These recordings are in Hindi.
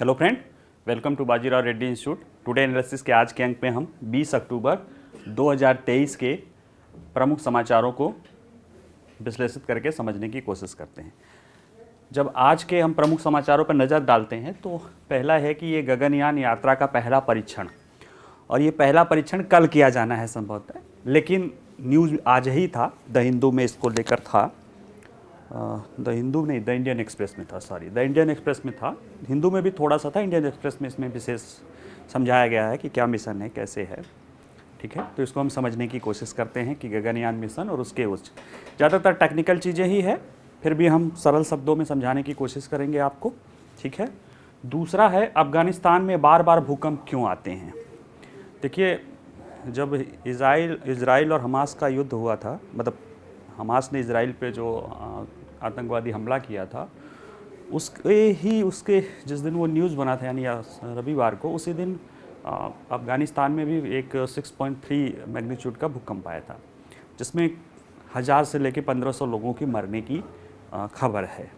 Hello friend, welcome to Bajirao Reddy institute. Today analysis के आज के अंक में हम 20 अक्टूबर 2023 के प्रमुख समाचारों को विश्लेषित करके समझने की कोशिश करते हैं। जब आज के हम प्रमुख समाचारों पर नज़र डालते हैं तो पहला है कि ये गगनयान यात्रा का पहला परीक्षण, और ये पहला परीक्षण कल किया जाना है संभवतः, लेकिन न्यूज़ आज ही था, द हिंदू में इसको लेकर था। द हिंदू नहीं, द इंडियन एक्सप्रेस में था, सॉरी, द इंडियन एक्सप्रेस में था। हिंदू में भी थोड़ा सा था, इंडियन एक्सप्रेस में इसमें विशेष समझाया गया है कि क्या मिशन है, कैसे है। ठीक है, तो इसको हम समझने की कोशिश करते हैं कि गगनयान मिशन और उसके ज़्यादातर टेक्निकल चीज़ें ही है, फिर भी हम सरल शब्दों में समझाने की कोशिश करेंगे आपको। ठीक है। दूसरा है, अफ़गानिस्तान में बार बार भूकंप क्यों आते हैं। देखिए, जब इज़राइल और हमास का युद्ध हुआ था, मतलब हमास ने इज़राइल पे जो आतंकवादी हमला किया था, उसके जिस दिन वो न्यूज़ बना था, यानी रविवार को, उसी दिन अफ़गानिस्तान में भी एक 6.3 मैग्नीट्यूड का भूकंप आया था, जिसमें 1000 से लेकर 1500 लोगों की मरने की खबर है।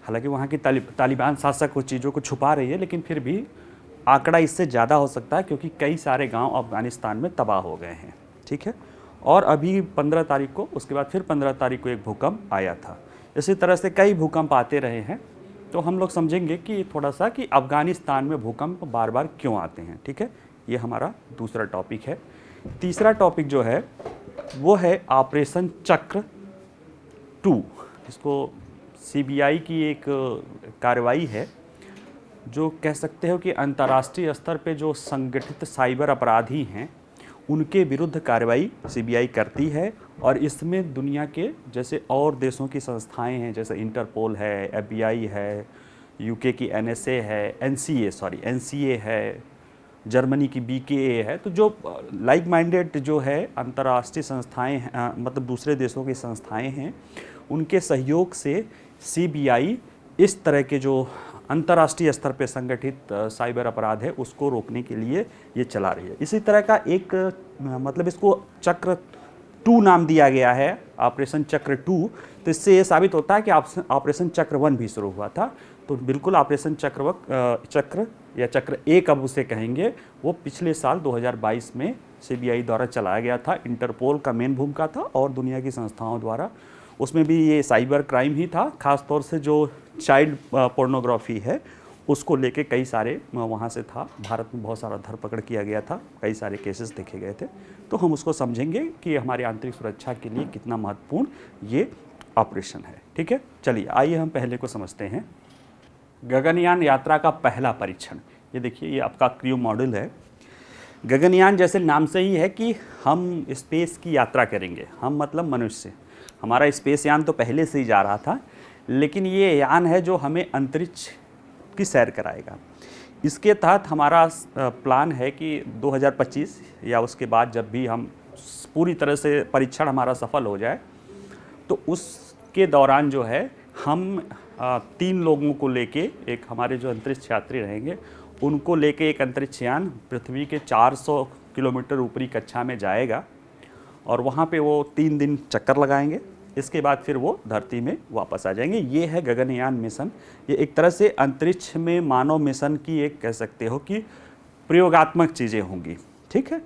हालांकि वहाँ की तालिबान शासक कुछ चीज़ों को छुपा रही है, लेकिन फिर भी आंकड़ा इससे ज़्यादा हो सकता है, क्योंकि कई सारे गांव अफ़गानिस्तान में तबाह हो गए हैं। ठीक है। और अभी 15 तारीख को, उसके बाद फिर 15 तारीख को एक भूकंप आया था। इसी तरह से कई भूकंप आते रहे हैं, तो हम लोग समझेंगे कि थोड़ा सा कि अफ़गानिस्तान में भूकंप बार बार क्यों आते हैं। ठीक है, ये हमारा दूसरा टॉपिक है। तीसरा टॉपिक जो है वो है ऑपरेशन चक्र 2। इसको CBI की एक कार्रवाई है, जो कह सकते हो कि अंतर्राष्ट्रीय स्तर पे जो संगठित साइबर अपराधी हैं उनके विरुद्ध कार्रवाई CBI करती है। और इसमें दुनिया के जैसे और देशों की संस्थाएं हैं, जैसे इंटरपोल है, FBI है, UK की NSA है, NCA है, जर्मनी की BKA है। तो जो लाइक माइंडेड जो है अंतर्राष्ट्रीय संस्थाएं, मतलब दूसरे देशों की संस्थाएं हैं, उनके सहयोग से CBI इस तरह के जो अंतर्राष्ट्रीय स्तर पे संगठित साइबर अपराध है उसको रोकने के लिए ये चला रही है। इसी तरह का एक मतलब इसको चक्र 2 नाम दिया गया है, ऑपरेशन चक्र 2। तो इससे ये साबित होता है कि ऑपरेशन चक्र 1 भी शुरू हुआ था। तो बिल्कुल ऑपरेशन चक्र या चक्र 1 अब उसे कहेंगे, वो पिछले साल 2022 में CBI द्वारा चलाया गया था। इंटरपोल का मेन भूमिका था और दुनिया की संस्थाओं द्वारा, उसमें भी ये साइबर क्राइम ही था। ख़ास तौर से जो चाइल्ड पोर्नोग्राफी है उसको लेके कई सारे वहाँ से था। भारत में बहुत सारा धरपकड़ किया गया था, कई सारे केसेस देखे गए थे। तो हम उसको समझेंगे कि हमारी आंतरिक सुरक्षा के लिए कितना महत्वपूर्ण ये ऑपरेशन है। ठीक है, चलिए आइए हम पहले को समझते हैं। गगनयान यात्रा का पहला परीक्षण, ये देखिए, ये आपका क्रू मॉड्यूल है। गगनयान जैसे नाम से ही है कि हम स्पेस की यात्रा करेंगे। हम मतलब मनुष्य, हमारा स्पेस यान तो पहले से ही जा रहा था, लेकिन ये यान है जो हमें अंतरिक्ष की सैर कराएगा। इसके तहत हमारा प्लान है कि 2025 या उसके बाद जब भी हम पूरी तरह से परीक्षण हमारा सफल हो जाए, तो उसके दौरान जो है हम 3 लोगों को लेके, एक हमारे जो अंतरिक्ष यात्री रहेंगे उनको लेके एक अंतरिक्ष यान पृथ्वी के 400 किलोमीटर ऊपरी कक्षा में जाएगा, और वहाँ पे वो 3 दिन चक्कर लगाएंगे। इसके बाद फिर वो धरती में वापस आ जाएंगे। ये है गगनयान मिशन। ये एक तरह से अंतरिक्ष में मानव मिशन की एक, कह सकते हो कि प्रयोगात्मक चीज़ें होंगी। ठीक है,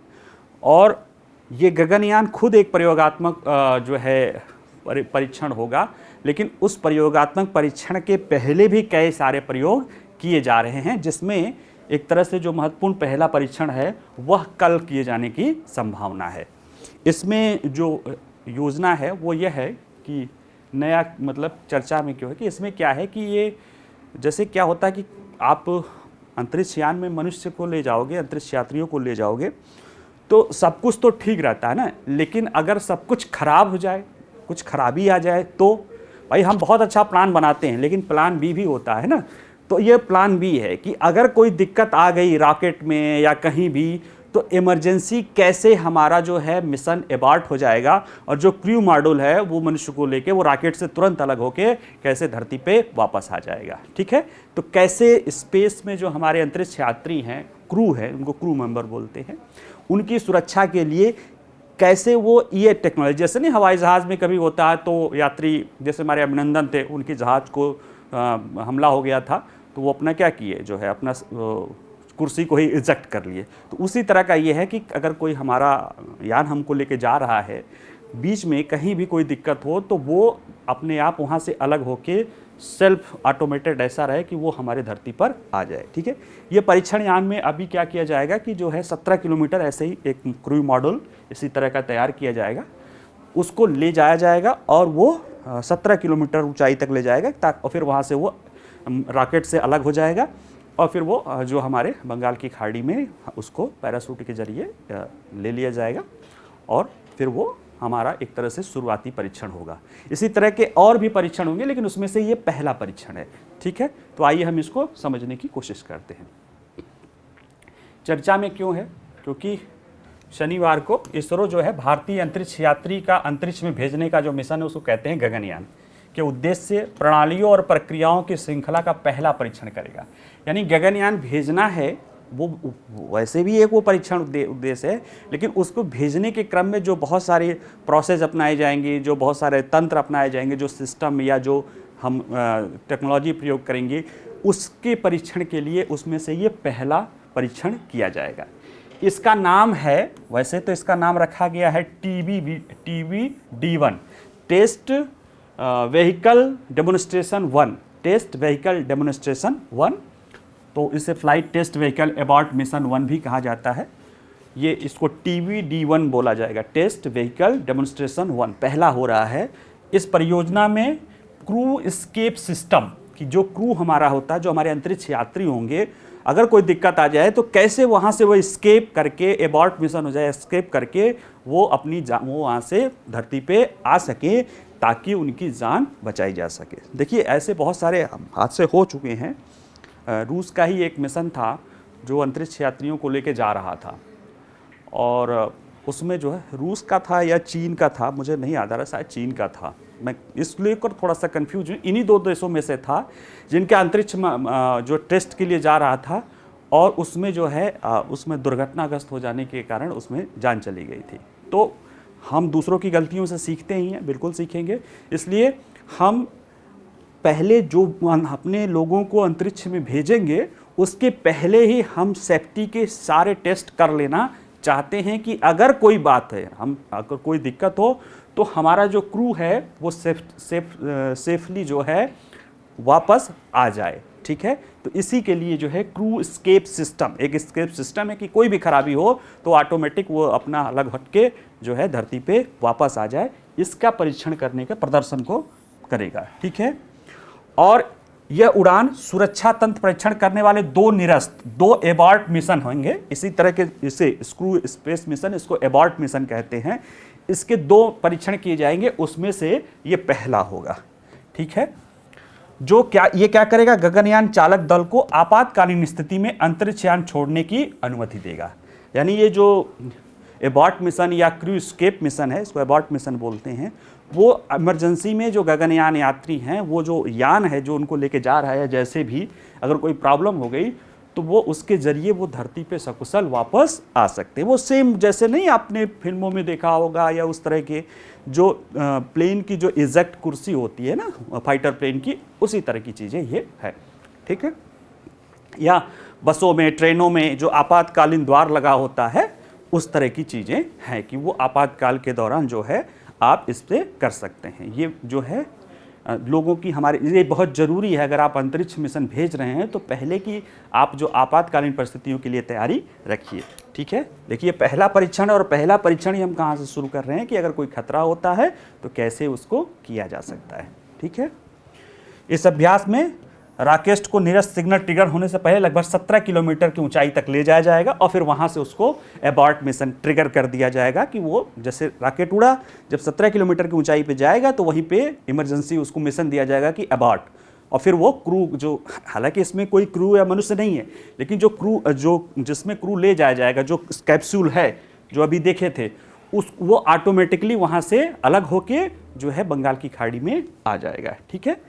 और ये गगनयान खुद एक प्रयोगात्मक जो है परीक्षण होगा, लेकिन उस प्रयोगात्मक परीक्षण के पहले भी कई सारे प्रयोग किए जा रहे हैं, जिसमें एक तरह से जो महत्वपूर्ण पहला परीक्षण है वह कल किए जाने की संभावना है। इसमें जो योजना है वो यह है कि नया, मतलब चर्चा में क्यों है कि इसमें क्या है कि ये, जैसे क्या होता है कि आप अंतरिक्ष यान में मनुष्य को ले जाओगे, अंतरिक्ष यात्रियों को ले जाओगे, तो सब कुछ तो ठीक रहता है ना, लेकिन अगर सब कुछ खराब हो जाए, कुछ खराबी आ जाए, तो भाई हम बहुत अच्छा प्लान बनाते हैं, लेकिन प्लान बी भी होता है ना। तो ये प्लान बी है कि अगर कोई दिक्कत आ गई रॉकेट में या कहीं भी, तो इमरजेंसी कैसे हमारा जो है मिशन एबार्ट हो जाएगा, और जो क्रू मॉड्यूल है वो मनुष्य को लेके वो रॉकेट से तुरंत अलग होके कैसे धरती पे वापस आ जाएगा। ठीक है, तो कैसे स्पेस में जो हमारे अंतरिक्ष यात्री हैं, क्रू है, उनको क्रू मेंबर बोलते हैं, उनकी सुरक्षा के लिए कैसे वो ये टेक्नोलॉजी, जैसे नहीं हवाई जहाज़ में कभी होता है तो यात्री, जैसे हमारे अभिनंदन थे, उनके जहाज़ को हमला हो गया था, तो वो अपना क्या किए, जो है अपना कुर्सी को ही इजेक्ट कर लिए। तो उसी तरह का ये है कि अगर कोई हमारा यान हमको लेके जा रहा है, बीच में कहीं भी कोई दिक्कत हो तो वो अपने आप वहाँ से अलग होके सेल्फ ऑटोमेटेड ऐसा रहे कि वो हमारे धरती पर आ जाए। ठीक है, ये परीक्षण यान में अभी क्या किया जाएगा कि जो है 17 किलोमीटर ऐसे ही एक क्रू मॉड्यूल इसी तरह का तैयार किया जाएगा, उसको ले जाया जाएगा और वो 17 किलोमीटर ऊंचाई तक ले जाएगा, और फिर वहाँ से वो रॉकेट से अलग हो जाएगा और फिर वो जो हमारे बंगाल की खाड़ी में उसको पैराशूट के जरिए ले लिया जाएगा और फिर वो हमारा एक तरह से शुरुआती परीक्षण होगा। इसी तरह के और भी परीक्षण होंगे, लेकिन उसमें से ये पहला परीक्षण है। ठीक है, तो आइए हम इसको समझने की कोशिश करते हैं। चर्चा में क्यों है? क्योंकि शनिवार को इसरो जो है भारतीय अंतरिक्ष यात्री का अंतरिक्ष में भेजने का जो मिशन है उसको कहते हैं गगनयान, के उद्देश्य से प्रणालियों और प्रक्रियाओं की श्रृंखला का पहला परीक्षण करेगा। यानी गगनयान भेजना है, वो वैसे भी एक वो परीक्षण उद्देश्य है, लेकिन उसको भेजने के क्रम में जो बहुत सारे प्रोसेस अपनाए जाएंगे, जो बहुत सारे तंत्र अपनाए जाएंगे, जो सिस्टम या जो हम टेक्नोलॉजी प्रयोग करेंगे, उसके परीक्षण के लिए उसमें से ये पहला परीक्षण किया जाएगा। इसका नाम है, वैसे तो इसका नाम रखा गया है TVD1, test vehicle demonstration 1, test vehicle demonstration 1। तो इसे flight test vehicle abort mission 1 भी कहा जाता है। ये इसको TVD1 बोला जाएगा, टेस्ट व्हीकल डेमोन्स्ट्रेशन 1 पहला हो रहा है। इस परियोजना में क्रू एस्केप सिस्टम की जो क्रू हमारा होता है, जो हमारे अंतरिक्ष यात्री होंगे, अगर कोई दिक्कत आ जाए तो कैसे वहाँ से वो एस्केप करके, एबॉर्ट मिशन हो जाए, एस्केप करके वो अपनी वो वहाँ से धरती पे आ सके ताकि उनकी जान बचाई जा सके। देखिए ऐसे बहुत सारे हादसे हो चुके हैं। रूस का ही एक मिशन था जो अंतरिक्ष यात्रियों को लेके जा रहा था, और उसमें जो है रूस का था या चीन का था, मुझे नहीं याद आ रहा, शायद चीन का था, मैं इसलिए कर थोड़ा सा कंफ्यूज हूँ। इन्हीं दो देशों में से था जिनका अंतरिक्ष जो टेस्ट के लिए जा रहा था, और उसमें जो है उसमें दुर्घटनाग्रस्त हो जाने के कारण उसमें जान चली गई थी। तो हम दूसरों की गलतियों से सीखते ही हैं, बिल्कुल सीखेंगे। इसलिए हम पहले जो अपने लोगों को अंतरिक्ष में भेजेंगे उसके पहले ही हम सेफ्टी के सारे टेस्ट कर लेना चाहते हैं कि अगर कोई बात है, अगर कोई दिक्कत हो तो हमारा जो क्रू है वो सेफली जो है वापस आ जाए। ठीक है, तो इसी के लिए जो है क्रू एस्केप सिस्टम, एक एस्केप सिस्टम है कि कोई भी खराबी हो तो ऑटोमेटिक वो अपना अलग हटके जो है धरती पे वापस आ जाए। इसका परीक्षण करने का प्रदर्शन को करेगा। ठीक है, और यह उड़ान सुरक्षा तंत्र परीक्षण करने वाले दो एबॉर्ट मिशन होंगे। इसी तरह के इसे क्रू स्पेस मिशन, इसको एबॉर्ट मिशन कहते हैं। इसके 2 परीक्षण किए जाएंगे, उसमें से ये पहला होगा। ठीक है, जो ये क्या करेगा, गगनयान चालक दल को आपातकालीन स्थिति में अंतरिक्ष यान छोड़ने की अनुमति देगा। यानी ये जो एबॉर्ट मिशन या क्रू एस्केप मिशन है, इसको एबॉर्ट मिशन बोलते हैं, वो इमरजेंसी में जो गगनयान यात्री हैं, वो जो यान है जो उनको लेके जा रहा है, जैसे भी अगर कोई प्रॉब्लम हो गई तो वो उसके जरिए वो धरती पे सकुशल वापस आ सकते हैं। वो सेम जैसे नहीं आपने फिल्मों में देखा होगा, या उस तरह के जो प्लेन की जो इजेक्ट कुर्सी होती है ना फाइटर प्लेन की, उसी तरह की चीज़ें ये है। ठीक है, या बसों में, ट्रेनों में जो आपातकालीन द्वार लगा होता है, उस तरह की चीज़ें हैं कि वो आपातकाल के दौरान जो है आप इस पे कर सकते हैं। ये जो है लोगों की हमारे ये बहुत ज़रूरी है। अगर आप अंतरिक्ष मिशन भेज रहे हैं तो पहले की आप जो आपातकालीन परिस्थितियों के लिए तैयारी रखिए। ठीक है, देखिए पहला परीक्षण, और पहला परीक्षण ही हम कहाँ से शुरू कर रहे हैं कि अगर कोई खतरा होता है तो कैसे उसको किया जा सकता है। ठीक है, इस अभ्यास में रॉकेट को निरस्त सिग्नल ट्रिगर होने से पहले लगभग 17 किलोमीटर की ऊंचाई तक ले जाया जाएगा, और फिर वहां से उसको एबॉर्ट मिशन ट्रिगर कर दिया जाएगा कि वो जैसे रॉकेट उड़ा, जब 17 किलोमीटर की ऊंचाई पे जाएगा तो वहीं पे इमरजेंसी उसको मिशन दिया जाएगा कि एबॉर्ट, और फिर वो क्रू जो, हालांकि इसमें कोई क्रू या मनुष्य नहीं है, लेकिन जो क्रू जो जिसमें क्रू ले जाया जाएगा, जो कैप्सूल है जो अभी देखे थे, वो ऑटोमेटिकली वहाँ से अलग होके जो है बंगाल की खाड़ी में आ जाएगा। ठीक है,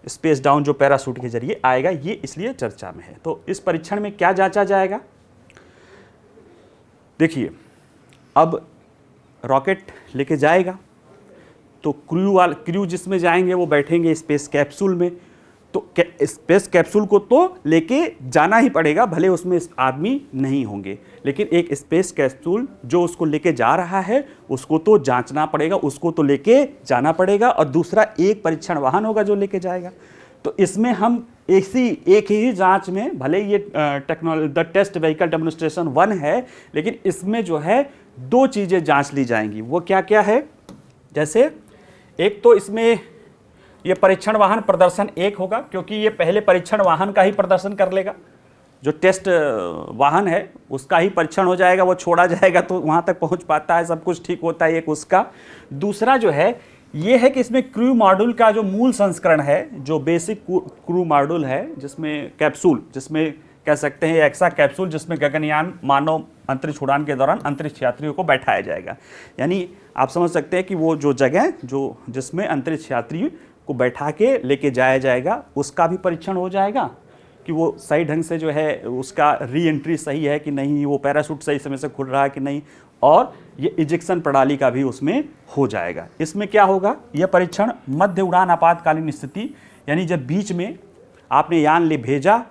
स्पेस डाउन जो पैराशूट के जरिए आएगा, ये इसलिए चर्चा में है। तो इस परीक्षण में क्या जांचा जाएगा? देखिए, अब रॉकेट लेके जाएगा तो क्रू जिसमें जाएंगे वो बैठेंगे स्पेस कैप्सूल में, तो स्पेस कैप्सूल को तो लेके जाना ही पड़ेगा, भले उसमें आदमी नहीं होंगे, लेकिन एक स्पेस कैप्सूल जो उसको लेके जा रहा है उसको तो जांचना पड़ेगा, उसको तो लेके जाना पड़ेगा, और दूसरा एक परीक्षण वाहन होगा जो लेके जाएगा। तो इसमें हम एक ही जांच में, भले ये द टेस्ट व्हीकल डेमोन्स्ट्रेशन 1 है, लेकिन इसमें जो है 2 चीज़ें जांच ली जाएंगी। वो क्या क्या है? जैसे एक तो इसमें ये परीक्षण वाहन प्रदर्शन 1 होगा, क्योंकि ये पहले परीक्षण वाहन का ही प्रदर्शन कर लेगा। जो टेस्ट वाहन है उसका ही परीक्षण हो जाएगा, वो छोड़ा जाएगा तो वहाँ तक पहुँच पाता है, सब कुछ ठीक होता है, एक उसका। दूसरा जो है ये है कि इसमें क्रू मॉड्यूल का जो मूल संस्करण है, जो बेसिक क्रू मॉड्यूल है, जिसमें कैप्सूल, जिसमें कह सकते हैं ऐसा कैप्सूल जिसमें गगनयान मानव अंतरिक्ष उड़ान के दौरान अंतरिक्ष यात्रियों को बैठाया जाएगा। यानी आप समझ सकते हैं कि वो जो जगह जिसमें अंतरिक्ष यात्री को बैठा के लेके जाया जाएगा, उसका भी परीक्षण हो जाएगा कि वो सही ढंग से जो है उसका री एंट्री सही है कि नहीं, वो पैराशूट सही समय से खुल रहा है कि नहीं, और ये इजेक्शन प्रणाली का भी उसमें हो जाएगा। इसमें क्या होगा? यह परीक्षण मध्य उड़ान आपातकालीन स्थिति, यानी जब बीच में आपने यान ले भेजा,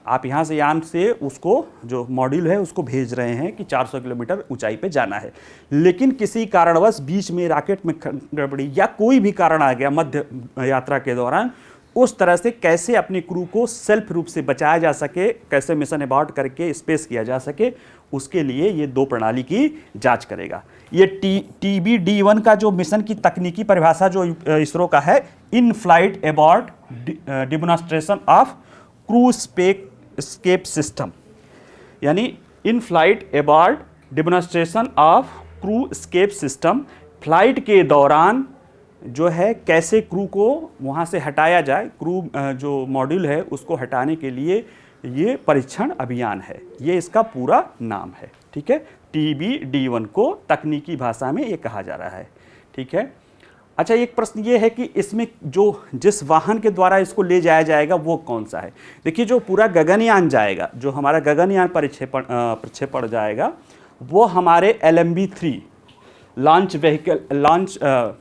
आप यहाँ से यान से उसको जो मॉड्यूल है उसको भेज रहे हैं कि 400 किलोमीटर ऊंचाई पे जाना है, लेकिन किसी कारणवश बीच में रॉकेट में गड़बड़ी या कोई भी कारण आ गया मध्य यात्रा के दौरान, उस तरह से कैसे अपनी क्रू को सेल्फ रूप से बचाया जा सके, कैसे मिशन अबॉर्ट करके स्पेस किया जा सके, उसके लिए ये 2 प्रणाली की जांच करेगा। ये TBD-1 का जो मिशन की तकनीकी परिभाषा जो इसरो का है, in flight abort demonstration of crew escape system, यानी in flight abort demonstration of crew escape system, flight के दौरान जो है कैसे क्रू को वहाँ से हटाया जाए, क्रू जो मॉड्यूल है उसको हटाने के लिए ये परीक्षण अभियान है, ये इसका पूरा नाम है। ठीक है, TBD-1 को तकनीकी भाषा में ये कहा जा रहा है। ठीक है, अच्छा, एक प्रश्न ये है कि इसमें जिस वाहन के द्वारा इसको ले जाया जाएगा वो कौन सा है? देखिए, जो पूरा गगनयान जाएगा, जो हमारा गगनयान प्रक्षेपण जाएगा, वो हमारे LMB-3 लॉन्च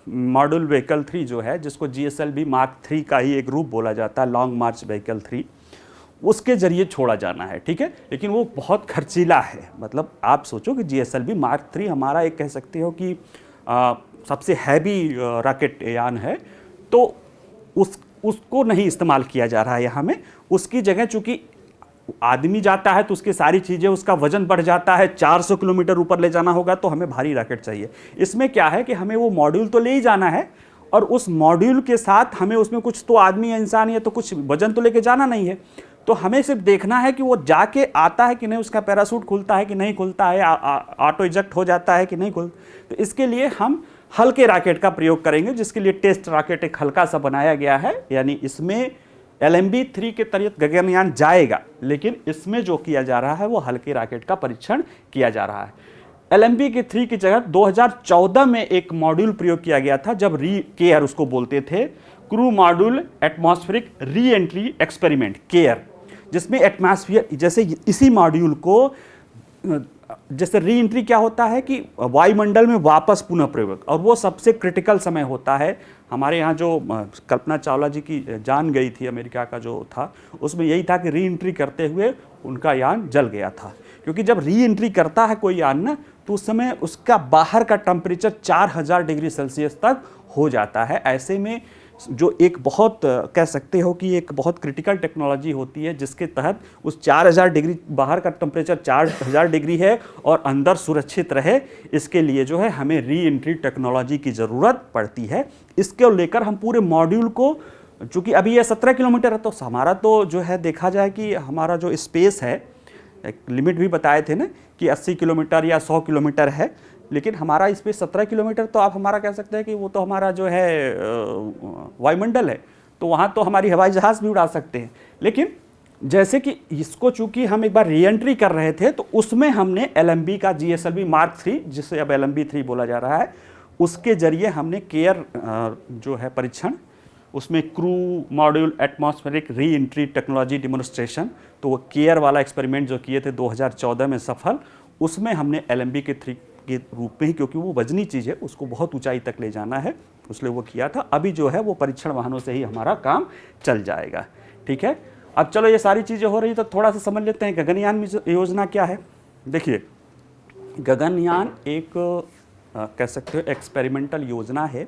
मॉड्यूल व्हीकल 3 जो है, जिसको GSLV Mark 3 का ही एक रूप बोला जाता है, लॉन्ग मार्च व्हीकल 3, उसके जरिए छोड़ा जाना है। ठीक है, लेकिन वो बहुत खर्चीला है। मतलब आप सोचो कि GSLV Mark 3 हमारा एक कह सकते हो कि सबसे हैवी रॉकेट यान है, तो उसको नहीं इस्तेमाल किया जा रहा है यहाँ में। उसकी जगह चूँकि आदमी जाता है तो उसकी सारी चीज़ें, उसका वजन बढ़ जाता है, 400 किलोमीटर ऊपर ले जाना होगा, तो हमें भारी रॉकेट चाहिए। इसमें क्या है कि हमें वो मॉड्यूल तो ले ही जाना है, और उस मॉड्यूल के साथ हमें उसमें कुछ तो आदमी या इंसान या तो कुछ वजन तो लेके जाना नहीं है। तो हमें सिर्फ देखना है कि वो जाके आता है कि नहीं, उसका पैराशूट खुलता है कि नहीं खुलता है, ऑटो इजेक्ट हो जाता है कि नहीं खुलता। तो इसके लिए हम हल्के रॉकेट का प्रयोग करेंगे, जिसके लिए टेस्ट रॉकेट एक हल्का सा बनाया गया है। यानी इसमें LMB-3 के तहत गगनयान जाएगा, लेकिन इसमें जो किया जा रहा है वो हल्के रॉकेट का परीक्षण किया जा रहा है। LMB-3 की जगह 2014 में एक मॉड्यूल प्रयोग किया गया था, जब केयर उसको बोलते थे, crew module atmospheric re entry experiment, care, जिसमें एटमॉस्फेयर, जैसे इसी मॉड्यूल को, जैसे री एंट्री क्या होता है कि वायुमंडल में वापस पुनः प्रयोग, और वो सबसे क्रिटिकल समय होता है। हमारे यहाँ जो कल्पना चावला जी की जान गई थी, अमेरिका का जो था, उसमें यही था कि री एंट्री करते हुए उनका यान जल गया था। क्योंकि जब री एंट्री करता है कोई यान ना, तो उस समय उसका बाहर का टेम्परेचर 4000 डिग्री सेल्सियस तक हो जाता है। ऐसे में जो एक बहुत कह सकते हो कि एक बहुत क्रिटिकल टेक्नोलॉजी होती है, जिसके तहत उस 4000 डिग्री, बाहर का टेम्परेचर 4000 डिग्री है और अंदर सुरक्षित रहे, इसके लिए जो है हमें री एंट्री टेक्नोलॉजी की ज़रूरत पड़ती है। इसके लेकर हम पूरे मॉड्यूल को, चूँकि अभी ये 17 किलोमीटर है, तो हमारा तो जो है देखा जाए कि हमारा जो स्पेस है, एक लिमिट भी बताए थे ना कि 80 किलोमीटर या 100 किलोमीटर है, लेकिन हमारा स्पेस 17 किलोमीटर, तो आप हमारा कह सकते हैं कि वो तो हमारा जो है वायुमंडल है, तो वहाँ तो हमारी हवाई जहाज़ भी उड़ा सकते हैं। लेकिन जैसे कि इसको चूँकि हम एक बार री एंट्री कर रहे थे, तो उसमें हमने LMB का GSLV Mark 3, जिसे अब LMB-3 बोला जा रहा है, उसके जरिए हमने केयर जो है परीक्षण, उसमें crew module atmospheric re entry technology demonstration, तो वो केयर वाला एक्सपेरिमेंट जो किए थे 2014 में सफल, उसमें हमने LMB-3 के रूप में ही, क्योंकि वो वजनी चीज़ है, उसको बहुत ऊंचाई तक ले जाना है, उसलिए वो किया था। अभी जो है वो परीक्षण वाहनों से ही हमारा काम चल जाएगा। ठीक है, अब चलो ये सारी चीज़ें हो रही तो थोड़ा सा समझ लेते हैं गगनयान योजना क्या है। देखिए, गगनयान एक कह सकते हो एक्सपेरिमेंटल योजना है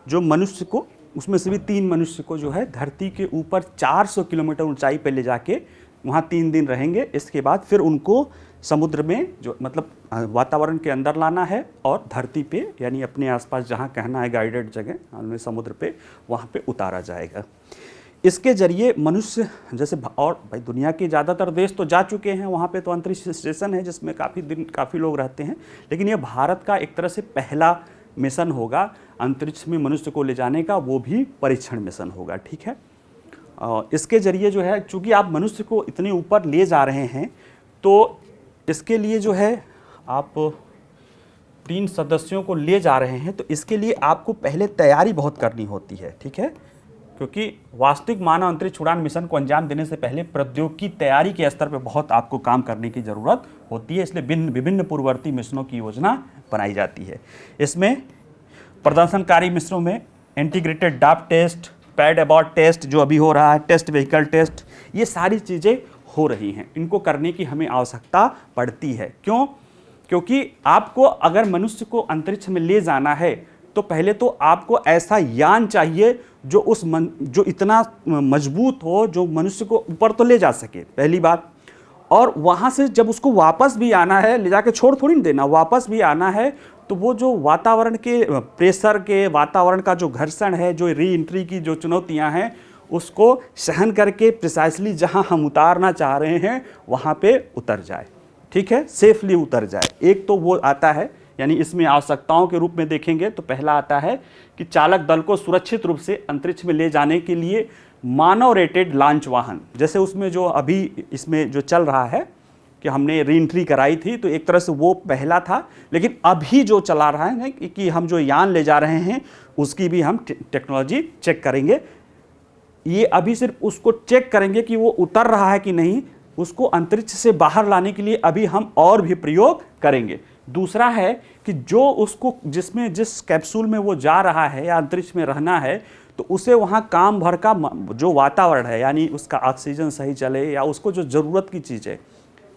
जो मनुष्य को, उसमें से भी 3 मनुष्य को जो है धरती के ऊपर 400 किलोमीटर ऊंचाई पे ले जाके वहाँ 3 दिन रहेंगे। इसके बाद फिर उनको समुद्र में जो मतलब वातावरण के अंदर लाना है और धरती पे यानी अपने आसपास जहाँ कहना है गाइडेड जगह उनमें समुद्र पे वहाँ पे उतारा जाएगा। इसके जरिए मनुष्य जैसे और भाई दुनिया के ज़्यादातर देश तो जा चुके हैं वहाँ पे, तो अंतरिक्ष स्टेशन है जिसमें काफ़ी लोग रहते हैं, लेकिन ये भारत का एक तरह से पहला मिशन होगा अंतरिक्ष में मनुष्य को ले जाने का, वो भी परीक्षण मिशन होगा। ठीक है, इसके जरिए जो है चूँकि आप मनुष्य को इतने ऊपर ले जा रहे हैं तो इसके लिए जो है आप 3 सदस्यों को ले जा रहे हैं, तो इसके लिए आपको पहले तैयारी बहुत करनी होती है। ठीक है, क्योंकि वास्तविक मानव अंतरिक्ष उड़ान मिशन को अंजाम देने से पहले प्रौद्योगिकी तैयारी के स्तर पर बहुत आपको काम करने की ज़रूरत होती है, इसलिए विभिन्न पूर्ववर्ती मिशनों की योजना बनाई जाती है। इसमें प्रदर्शनकारी मिशनों में इंटीग्रेटेड डाप टेस्ट, पैड अबॉर्ट टेस्ट जो अभी हो रहा है, टेस्ट व्हीकल टेस्ट, ये सारी चीज़ें हो रही हैं। इनको करने की हमें आवश्यकता पड़ती है। क्यों? क्योंकि आपको अगर मनुष्य को अंतरिक्ष में ले जाना है तो पहले तो आपको ऐसा यान चाहिए जो इतना मजबूत हो, जो मनुष्य को ऊपर तो ले जा सके, पहली बात। और वहाँ से जब उसको वापस भी आना है, ले जाके छोड़ थोड़ी नहीं देना, वापस भी आना है, तो वो जो वातावरण के प्रेशर के, वातावरण का जो घर्षण है, जो री एंट्री की जो चुनौतियाँ हैं, उसको सहन करके प्रिसाइसली जहाँ हम उतारना चाह रहे हैं वहाँ पे उतर जाए। ठीक है, सेफली उतर जाए। एक तो वो आता है, यानी इसमें आवश्यकताओं के रूप में देखेंगे तो पहला आता है कि चालक दल को सुरक्षित रूप से अंतरिक्ष में ले जाने के लिए मानव रेटेड लॉन्च वाहन, जैसे उसमें जो अभी इसमें जो चल रहा है कि हमने री एंट्री कराई थी, तो एक तरह से वो पहला था। लेकिन अभी जो चला रहा है कि हम जो यान ले जा रहे हैं उसकी भी हम टेक्नोलॉजी चेक करेंगे। ये अभी सिर्फ उसको चेक करेंगे कि वो उतर रहा है कि नहीं, उसको अंतरिक्ष से बाहर लाने के लिए अभी हम और भी प्रयोग करेंगे। दूसरा है कि जो उसको जिस कैप्सूल में वो जा रहा है या अंतरिक्ष में रहना है, तो उसे वहाँ काम भर का जो वातावरण है, यानी उसका ऑक्सीजन सही चले या उसको जो ज़रूरत की चीज़ है,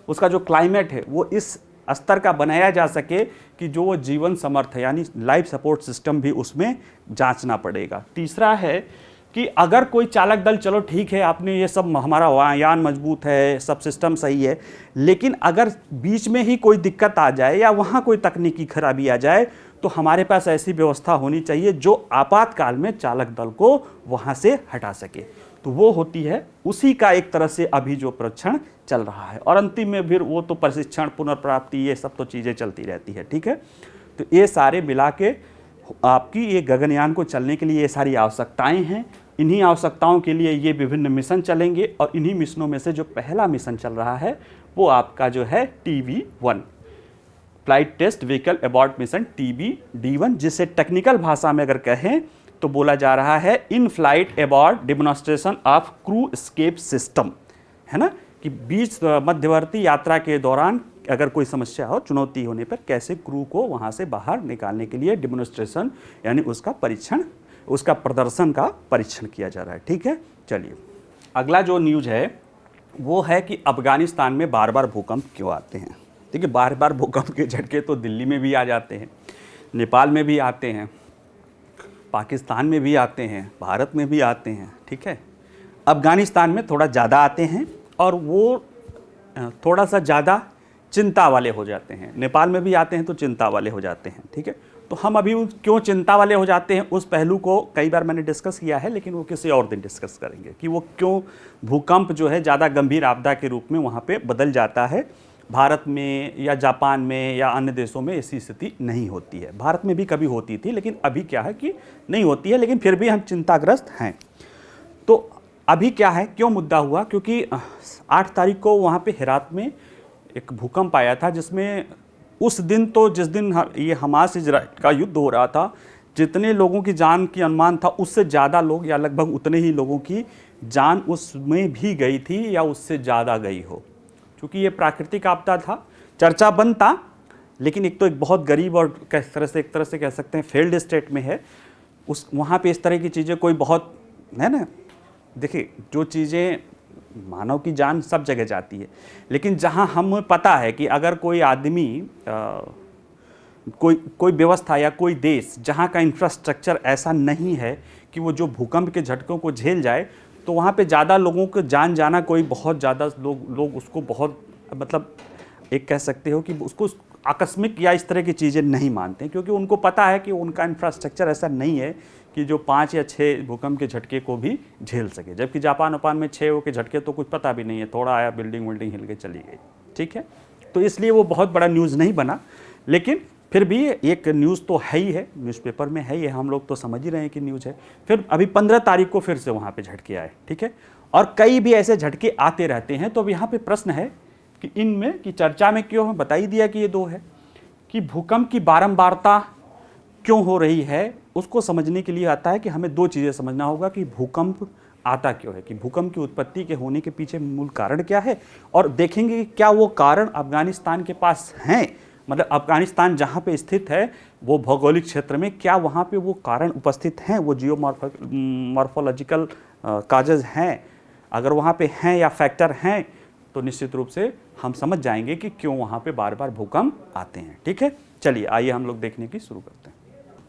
उसका जो क्लाइमेट है, वो इस स्तर का बनाया जा सके कि जो वो जीवन समर्थ है, यानी लाइफ सपोर्ट सिस्टम भी उसमें जांचना पड़ेगा। तीसरा है कि अगर कोई चालक दल, चलो ठीक है आपने ये सब, हमारा यान मजबूत है, सब सिस्टम सही है, लेकिन अगर बीच में ही कोई दिक्कत आ जाए या वहाँ कोई तकनीकी खराबी आ जाए, तो हमारे पास ऐसी व्यवस्था होनी चाहिए जो आपातकाल में चालक दल को वहाँ से हटा सके। तो वो होती है, उसी का एक तरह से अभी जो परीक्षण चल रहा है, और अंतिम में फिर वो तो प्रशिक्षण, पुनर्प्राप्ति, ये सब तो चीज़ें चलती रहती है। ठीक है, तो ये सारे मिला के आपकी ये गगनयान को चलने के लिए ये सारी आवश्यकताएं हैं। इन्हीं आवश्यकताओं के लिए ये विभिन्न मिशन चलेंगे, और इन्हीं मिशनों में से जो पहला मिशन चल रहा है वो आपका जो है TB1, flight test vehicle abort mission TBD1, जिसे टेक्निकल भाषा में अगर कहें तो बोला जा रहा है in flight abort demonstration of crew escape system, है ना, कि बीच मध्यवर्ती यात्रा के दौरान अगर कोई समस्या हो, चुनौती होने पर कैसे क्रू को वहाँ से बाहर निकालने के लिए डेमोन्स्ट्रेशन, यानी उसका परीक्षण, उसका प्रदर्शन का परीक्षण किया जा रहा है। ठीक है, चलिए अगला जो न्यूज़ है वो है कि अफगानिस्तान में बार बार भूकंप क्यों आते हैं। देखिए, बार बार भूकंप के झटके तो दिल्ली में भी आ जाते हैं, नेपाल में भी आते हैं, पाकिस्तान में भी आते हैं, भारत में भी आते हैं। ठीक है, अफगानिस्तान में थोड़ा ज़्यादा आते हैं और वो थोड़ा सा ज़्यादा चिंता वाले हो जाते हैं। नेपाल में भी आते हैं तो चिंता वाले हो जाते हैं। ठीक है, तो हम अभी क्यों चिंता वाले हो जाते हैं उस पहलू को कई बार मैंने डिस्कस किया है, लेकिन वो किसी और दिन डिस्कस करेंगे कि वो क्यों भूकंप जो है ज़्यादा गंभीर आपदा के रूप में वहाँ पे बदल जाता है। भारत में या जापान में या अन्य देशों में ऐसी स्थिति नहीं होती है। भारत में भी कभी होती थी, लेकिन अभी क्या है कि नहीं होती है, लेकिन फिर भी हम चिंताग्रस्त हैं। तो अभी क्या है, क्यों मुद्दा हुआ, क्योंकि 8 तारीख को वहाँ पे हेरात में एक भूकंप आया था, जिसमें उस दिन तो जिस दिन ये हमास इजराइल का युद्ध हो रहा था, जितने लोगों की जान की अनुमान था उससे ज़्यादा लोग या लगभग उतने ही लोगों की जान उसमें भी गई थी या उससे ज़्यादा गई हो। क्योंकि ये प्राकृतिक आपदा था, चर्चा बंद था, लेकिन एक तो एक बहुत गरीब और एक तरह से कह सकते हैं फेल्ड स्टेट में है, उस वहाँ पे इस तरह की चीज़ें कोई बहुत है ना। देखिए, जो चीज़ें मानव की जान सब जगह जाती है, लेकिन जहाँ हमें पता है कि अगर कोई आदमी कोई कोई व्यवस्था या कोई देश जहाँ का इंफ्रास्ट्रक्चर ऐसा नहीं है कि वो जो भूकंप के झटकों को झेल जाए, तो वहाँ पे ज़्यादा लोगों को जान जाना कोई बहुत ज़्यादा लोग उसको बहुत मतलब एक कह सकते हो कि उसको आकस्मिक या इस तरह की चीज़ें नहीं मानते, क्योंकि उनको पता है कि उनका इंफ्रास्ट्रक्चर ऐसा नहीं है कि जो 5 या 6 भूकंप के झटके को भी झेल सके। जबकि जापान वापान में 6 के झटके तो कुछ पता भी नहीं है, थोड़ा आया बिल्डिंग विल्डिंग हिल के चली गई, ठीक है। तो इसलिए वो बहुत बड़ा न्यूज़ नहीं बना, लेकिन फिर भी एक न्यूज़ तो है ही है, न्यूज़पेपर में है ही है, हम लोग तो समझ ही रहे हैं कि न्यूज़ है। फिर अभी 15 तारीख को फिर से वहाँ पे झटके आए, ठीक है, और कई भी ऐसे झटके आते रहते हैं। तो अब यहाँ पे प्रश्न है कि इनमें की चर्चा में क्यों है, बता ही दिया कि ये 2 है कि भूकंप की बारंबारता क्यों हो रही है। उसको समझने के लिए आता है कि हमें 2 चीज़ें समझना होगा कि भूकंप आता क्यों है, कि भूकंप की उत्पत्ति के होने के पीछे मूल कारण क्या है, और देखेंगे कि क्या वो कारण अफगानिस्तान के पास हैं, मतलब अफगानिस्तान जहाँ पे स्थित है वो भौगोलिक क्षेत्र में क्या वहाँ पे वो कारण उपस्थित हैं, वो जियोमॉर्फोलॉजिकल काजेज हैं, अगर वहाँ पे हैं या फैक्टर हैं, तो निश्चित रूप से हम समझ जाएंगे कि क्यों वहाँ पे बार बार भूकंप आते हैं, ठीक है। चलिए आइए हम लोग देखने की शुरू करते हैं।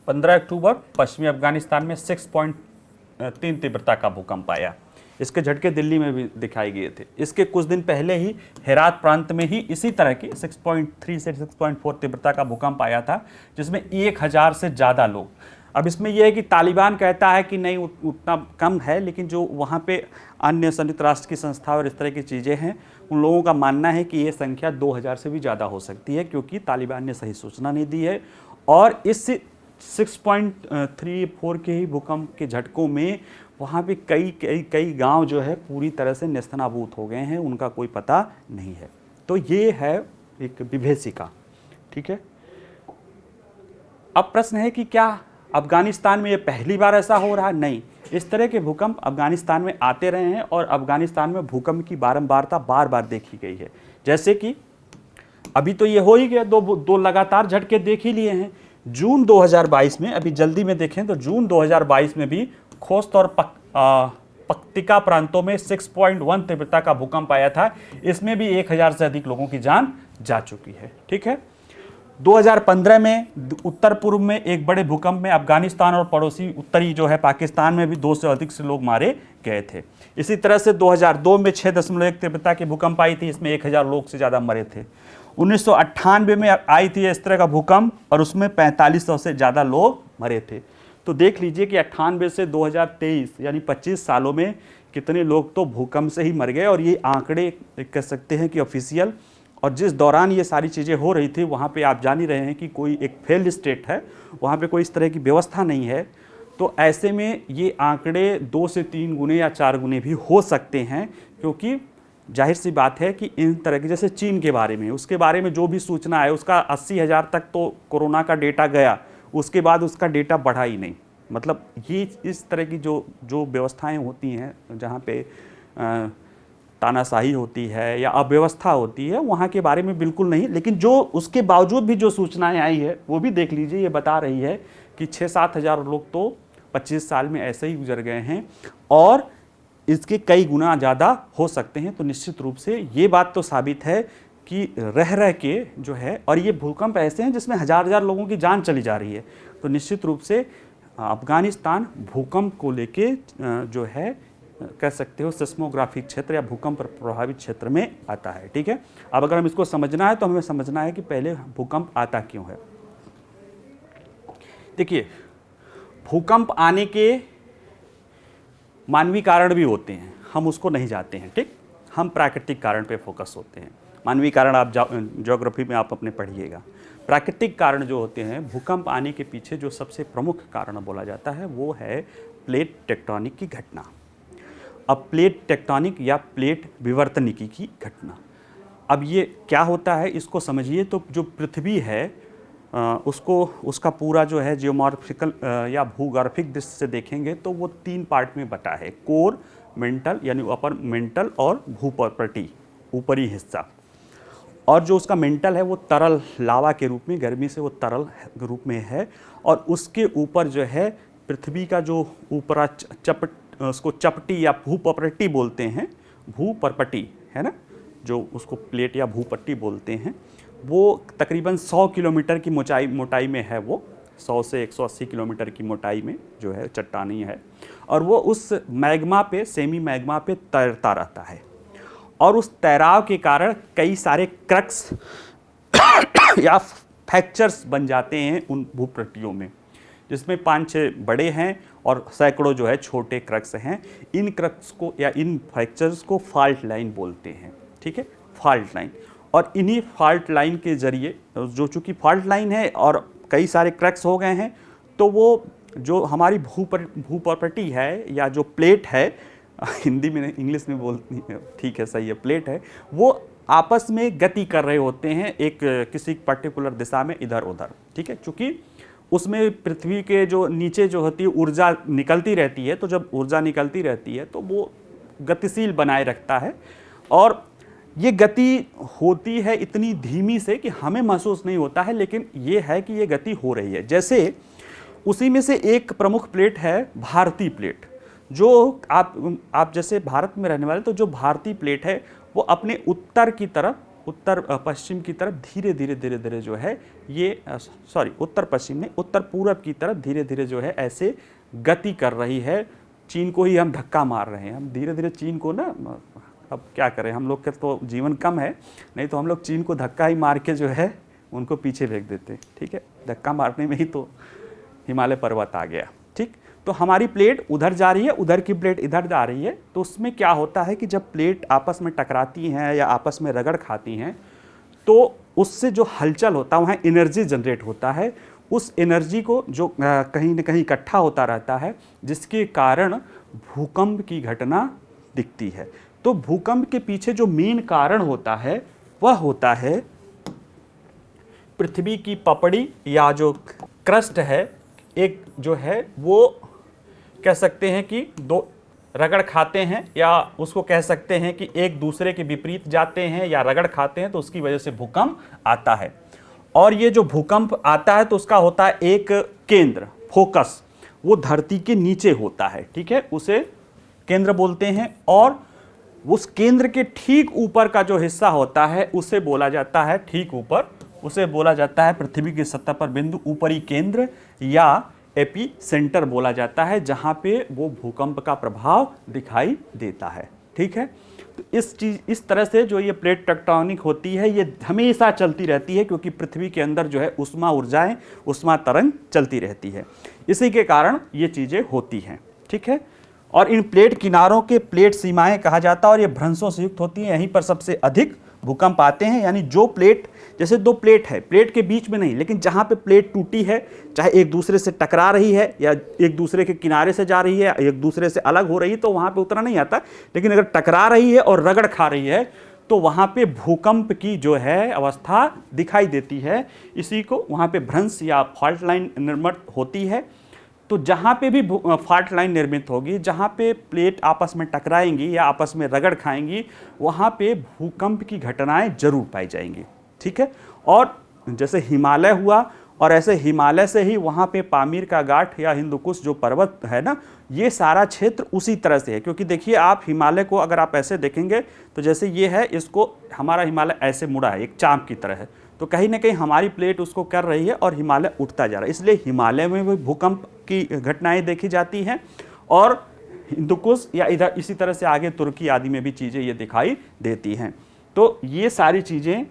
15 अक्टूबर पश्चिमी अफगानिस्तान में 6.3 तीव्रता का भूकंप आया। इसके झटके दिल्ली में भी दिखाई गए थे। इसके कुछ दिन पहले ही हेरात प्रांत में ही इसी तरह की 6.3 से 6.4 तीव्रता का भूकंप आया था, जिसमें 1000 से ज़्यादा लोग। अब इसमें यह है कि तालिबान कहता है कि नहीं उतना कम है, लेकिन जो वहाँ पे अन्य संयुक्त राष्ट्र की संस्था और इस तरह की चीज़ें हैं, उन लोगों का मानना है कि ये संख्या 2000 से भी ज़्यादा हो सकती है, क्योंकि तालिबान ने सही सूचना नहीं दी है। और इस 6.34 के ही भूकंप के झटकों में वहाँ पे कई गांव जो है पूरी तरह से नेस्तनाबूद हो गए हैं, उनका कोई पता नहीं है। तो ये है एक विभीषिका, ठीक है। अब प्रश्न है कि क्या अफगानिस्तान में ये पहली बार ऐसा हो रहा है? नहीं, इस तरह के भूकंप अफगानिस्तान में आते रहे हैं और अफगानिस्तान में भूकंप की बारंबारता बार बार देखी गई है। जैसे कि अभी तो ये हो ही गया, दो लगातार झटके देख ही लिए हैं। जून 2022 में, अभी जल्दी में देखें तो जून 2022 में भी खोस्त और पक्तिका प्रांतों में 6.1 तीव्रता का भूकंप आया था। इसमें भी 1000 से अधिक लोगों की जान जा चुकी है, ठीक है। 2015 में उत्तर पूर्व में एक बड़े भूकंप में अफगानिस्तान और पड़ोसी उत्तरी जो है पाकिस्तान में भी 2 से अधिक से लोग मारे गए थे। इसी तरह से 2002 में 6.1 तीव्रता की भूकंप आई थी, इसमें 1000 लोग से ज़्यादा मरे थे। 1998 में आई थी इस तरह का भूकंप और उसमें 4500 से ज़्यादा लोग मरे थे। तो देख लीजिए कि 98 से 2023 यानी 25 सालों में कितने लोग तो भूकंप से ही मर गए। और ये आंकड़े कह सकते हैं कि ऑफिशियल, और जिस दौरान ये सारी चीज़ें हो रही थी वहाँ पे आप जान ही रहे हैं कि कोई एक फेल्ड स्टेट है, वहाँ पे कोई इस तरह की व्यवस्था नहीं है। तो ऐसे में ये आंकड़े 2 से 3 गुने या 4 गुने भी हो सकते हैं, क्योंकि जाहिर सी बात है कि इन तरह की, जैसे चीन के बारे में, उसके बारे में जो भी सूचना है उसका 80,000 तक तो कोरोना का डेटा गया, उसके बाद उसका डेटा बढ़ा ही नहीं। मतलब ये इस तरह की जो व्यवस्थाएं होती हैं जहाँ पे तानाशाही होती है या अव्यवस्था होती है, वहाँ के बारे में बिल्कुल नहीं। लेकिन जो उसके बावजूद भी जो सूचनाएं आई है वो भी देख लीजिए, ये बता रही है कि 6-7 हज़ार लोग तो 25 साल में ऐसे ही गुजर गए हैं और इसके कई गुना ज़्यादा हो सकते हैं। तो निश्चित रूप से ये बात तो साबित है कि रह के जो है, और ये भूकंप ऐसे हैं जिसमें हज़ार लोगों की जान चली जा रही है। तो निश्चित रूप से अफगानिस्तान भूकंप को लेके जो है कह सकते हो सिस्मोग्राफिक क्षेत्र या भूकंप प्रभावित क्षेत्र में आता है, ठीक है। अब अगर हम इसको समझना है तो हमें समझना है कि पहले भूकंप आता क्यों है। देखिए, भूकंप आने के मानवीय कारण भी होते हैं, हम उसको नहीं जाते हैं, ठीक। हम प्राकृतिक कारण पे फोकस होते हैं। मानवीय कारण आप ज्योग्राफी में आप अपने पढ़िएगा। प्राकृतिक कारण जो होते हैं, भूकंप आने के पीछे जो सबसे प्रमुख कारण बोला जाता है वो है प्लेट टेक्टोनिक की घटना। अब प्लेट टेक्टोनिक या प्लेट विवर्तनिकी की घटना, अब ये क्या होता है इसको समझिए। तो जो पृथ्वी है उसका पूरा जो है जियोमॉर्फिकल या भूगर्भिक दृष्टि से देखेंगे तो वो 3 पार्ट में बटा है, कोर, मेंटल यानी अपर मेंटल और भूपर्पटी ऊपरी हिस्सा। और जो उसका मेंटल है वो तरल लावा के रूप में, गर्मी से वो तरल रूप में है, और उसके ऊपर जो है पृथ्वी का जो ऊपरा उसको चपटी या भूपर्पटी बोलते हैं, भूपर्पटी है ना, जो उसको प्लेट या भूपट्टी बोलते हैं, वो तकरीबन 100 किलोमीटर की मोटाई में है। वो 100 से 180 किलोमीटर की मोटाई में जो है चट्टानी है, और वो उस मैग्मा पे, सेमी मैग्मा पे तैरता रहता है। और उस तैराव के कारण कई सारे क्रक्स या फ्रैक्चर्स बन जाते हैं उन भूपट्टियों में, जिसमें 5-6 बड़े हैं और सैकड़ों जो है छोटे क्रक्स हैं। इन क्रक्स को या इन फ्रैक्चर्स को फॉल्ट लाइन बोलते हैं, ठीक है, फॉल्ट लाइन। और इन्हीं फॉल्ट लाइन के जरिए, जो चूँकि फॉल्ट लाइन है और कई सारे क्रक्स हो गए हैं, तो वो जो हमारी भूपर्पटी है या जो प्लेट है, हिंदी में इंग्लिश में बोलती है, ठीक है, सही है, प्लेट है, वो आपस में गति कर रहे होते हैं एक किसी पर्टिकुलर दिशा में इधर उधर, ठीक है। चूँकि उसमें पृथ्वी के जो नीचे जो होती है ऊर्जा निकलती रहती है, तो जब ऊर्जा निकलती रहती है तो वो गतिशील बनाए रखता है। और ये गति होती है इतनी धीमी से कि हमें महसूस नहीं होता है, लेकिन ये है कि ये गति हो रही है। जैसे उसी में से एक प्रमुख प्लेट है भारतीय प्लेट, जो आप जैसे भारत में रहने वाले, तो जो भारतीय प्लेट है वो अपने उत्तर की तरफ, उत्तर पश्चिम की तरफ धीरे धीरे जो है ये उत्तर पश्चिम नहीं, उत्तर पूरब की तरफ धीरे धीरे जो है ऐसे गति कर रही है। चीन को ही हम धक्का मार रहे हैं, हम धीरे धीरे चीन को ना, अब क्या करें, हम लोग के तो जीवन कम है, नहीं तो हम लोग चीन को धक्का ही मार के जो है उनको पीछे फेंक देते, ठीक है। धक्का मारने में ही तो हिमालय पर्वत आ गया, ठीक। तो हमारी प्लेट उधर जा रही है, उधर की प्लेट इधर जा रही है। तो उसमें क्या होता है कि जब प्लेट आपस में टकराती हैं या आपस में रगड़ खाती हैं, तो उससे जो हलचल होता है वहाँ एनर्जी जनरेट होता है। उस एनर्जी को जो कहीं न कहीं इकट्ठा होता रहता है, जिसके कारण भूकंप की घटना दिखती है। तो भूकंप के पीछे जो मेन कारण होता है वह होता है पृथ्वी की पपड़ी या जो क्रस्ट है, एक जो है वो कह सकते हैं कि दो रगड़ खाते हैं, या उसको कह सकते हैं कि एक दूसरे के विपरीत जाते हैं या रगड़ खाते हैं, तो उसकी वजह से भूकंप आता है। और ये जो भूकंप आता है तो उसका होता है एक केंद्र, फोकस, वो धरती के नीचे होता है, ठीक है, उसे केंद्र बोलते हैं। और उस केंद्र के ठीक ऊपर का जो हिस्सा होता है उसे बोला जाता है, ठीक ऊपर उसे बोला जाता है पृथ्वी की सतह पर बिंदु, ऊपरी केंद्र या एपी सेंटर बोला जाता है, जहाँ पे वो भूकंप का प्रभाव दिखाई देता है, ठीक है। तो इस तरह से जो ये प्लेट टेक्टोनिक होती है ये हमेशा चलती रहती है, क्योंकि पृथ्वी के अंदर जो है उष्मा ऊर्जाएं, उष्मा तरंग चलती रहती है, इसी के कारण ये चीज़ें होती हैं, ठीक है। और इन प्लेट किनारों के प्लेट सीमाएं कहा जाता है, और ये भ्रंशों से युक्त होती हैं। यहीं पर सबसे अधिक भूकंप आते हैं। यानी जो प्लेट, जैसे दो प्लेट है, प्लेट के बीच में नहीं, लेकिन जहाँ पे प्लेट टूटी है, चाहे एक दूसरे से टकरा रही है या एक दूसरे के किनारे से जा रही है, एक दूसरे से अलग हो रही है, तो वहाँ पे उतना नहीं आता। लेकिन अगर टकरा रही है और रगड़ खा रही है तो वहाँ पे भूकंप की जो है अवस्था दिखाई देती है। इसी को वहाँ पे भ्रंश या फॉल्ट लाइन निर्मित होती है। तो जहाँ पे भी फॉल्ट लाइन निर्मित होगी, जहाँ पे प्लेट आपस में टकराएंगी या आपस में रगड़ खाएंगी, वहाँ पे भूकंप की घटनाएं जरूर पाई जाएंगी, ठीक है। और जैसे हिमालय हुआ, और ऐसे हिमालय से ही वहाँ पे पामीर का घाट या हिंदुकुश जो पर्वत है ना, ये सारा क्षेत्र उसी तरह से है। क्योंकि देखिए आप हिमालय को अगर आप ऐसे देखेंगे तो जैसे ये है, इसको हमारा हिमालय ऐसे मुड़ा है, एक चाँप की तरह है, तो कहीं ना कहीं हमारी प्लेट उसको कर रही है और हिमालय उठता जा रहा है। इसलिए हिमालय में भी भूकंप की घटनाएं देखी जाती हैं, और हिंदुकुश या इधर इसी तरह से आगे तुर्की आदि में भी चीज़ें ये दिखाई देती हैं। तो ये सारी चीज़ें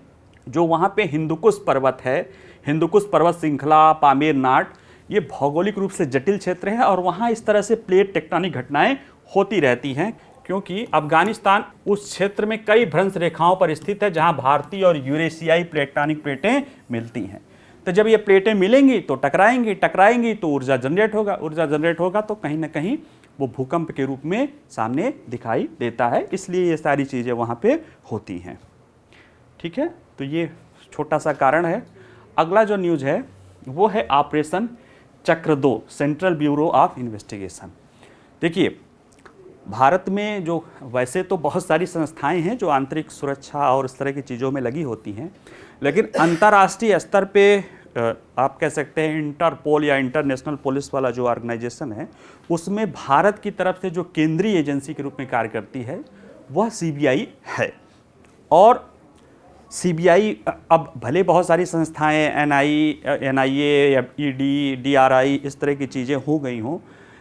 जो वहाँ पे हिंदुकुश पर्वत है, हिंदुकुश पर्वत श्रृंखला, पामीर नाट, ये भौगोलिक रूप से जटिल क्षेत्र है, और वहाँ इस तरह से प्लेट टेक्टोनिक घटनाएं होती रहती हैं। क्योंकि अफगानिस्तान उस क्षेत्र में कई भ्रंश रेखाओं पर स्थित है, जहां भारतीय और यूरेशियाई टेक्टोनिक प्लेटें मिलती हैं। तो जब ये प्लेटें मिलेंगी तो टकराएंगी तो ऊर्जा जनरेट होगा तो कहीं ना कहीं वो भूकंप के रूप में सामने दिखाई देता है। इसलिए ये सारी चीज़ें वहाँ पे होती हैं, ठीक है। तो ये छोटा सा कारण है। अगला जो न्यूज़ है वो है ऑपरेशन चक्र 2, सेंट्रल ब्यूरो ऑफ इन्वेस्टिगेशन। देखिए भारत में जो वैसे तो बहुत सारी संस्थाएं हैं जो आंतरिक सुरक्षा और इस तरह की चीज़ों में लगी होती हैं, लेकिन अंतर्राष्ट्रीय स्तर पे आप कह सकते हैं इंटरपोल या इंटरनेशनल पुलिस वाला जो ऑर्गेनाइजेशन है, उसमें भारत की तरफ से जो केंद्रीय एजेंसी के रूप में कार्य करती है वह सीबीआई है। और सीबीआई, अब भले बहुत सारी संस्थाएं एनआईए या ईडी, डीआरआई इस तरह की चीज़ें हो गई हों,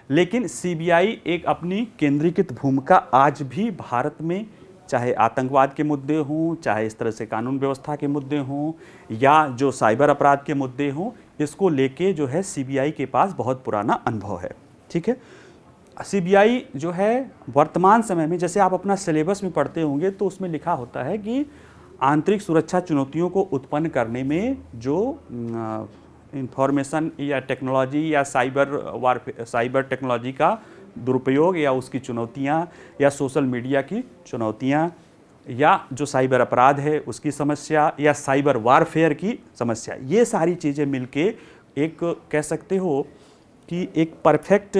लेकिन सीबीआई एक अपनी केंद्रीकृत भूमिका आज भी भारत में, चाहे आतंकवाद के मुद्दे हों, चाहे इस तरह से कानून व्यवस्था के मुद्दे हों, या जो साइबर अपराध के मुद्दे हों, इसको लेके जो है सीबीआई के पास बहुत पुराना अनुभव है। ठीक है, सीबीआई जो है वर्तमान समय में, जैसे आप अपना सिलेबस में पढ़ते होंगे तो उसमें लिखा होता है कि आंतरिक सुरक्षा चुनौतियों को उत्पन्न करने में जो इंफॉर्मेशन या टेक्नोलॉजी या साइबर टेक्नोलॉजी का दुरुपयोग या उसकी चुनौतियां, या सोशल मीडिया की चुनौतियां, या जो साइबर अपराध है उसकी समस्या, या साइबर वारफेयर की समस्या, ये सारी चीज़ें मिलके एक कह सकते हो कि एक परफेक्ट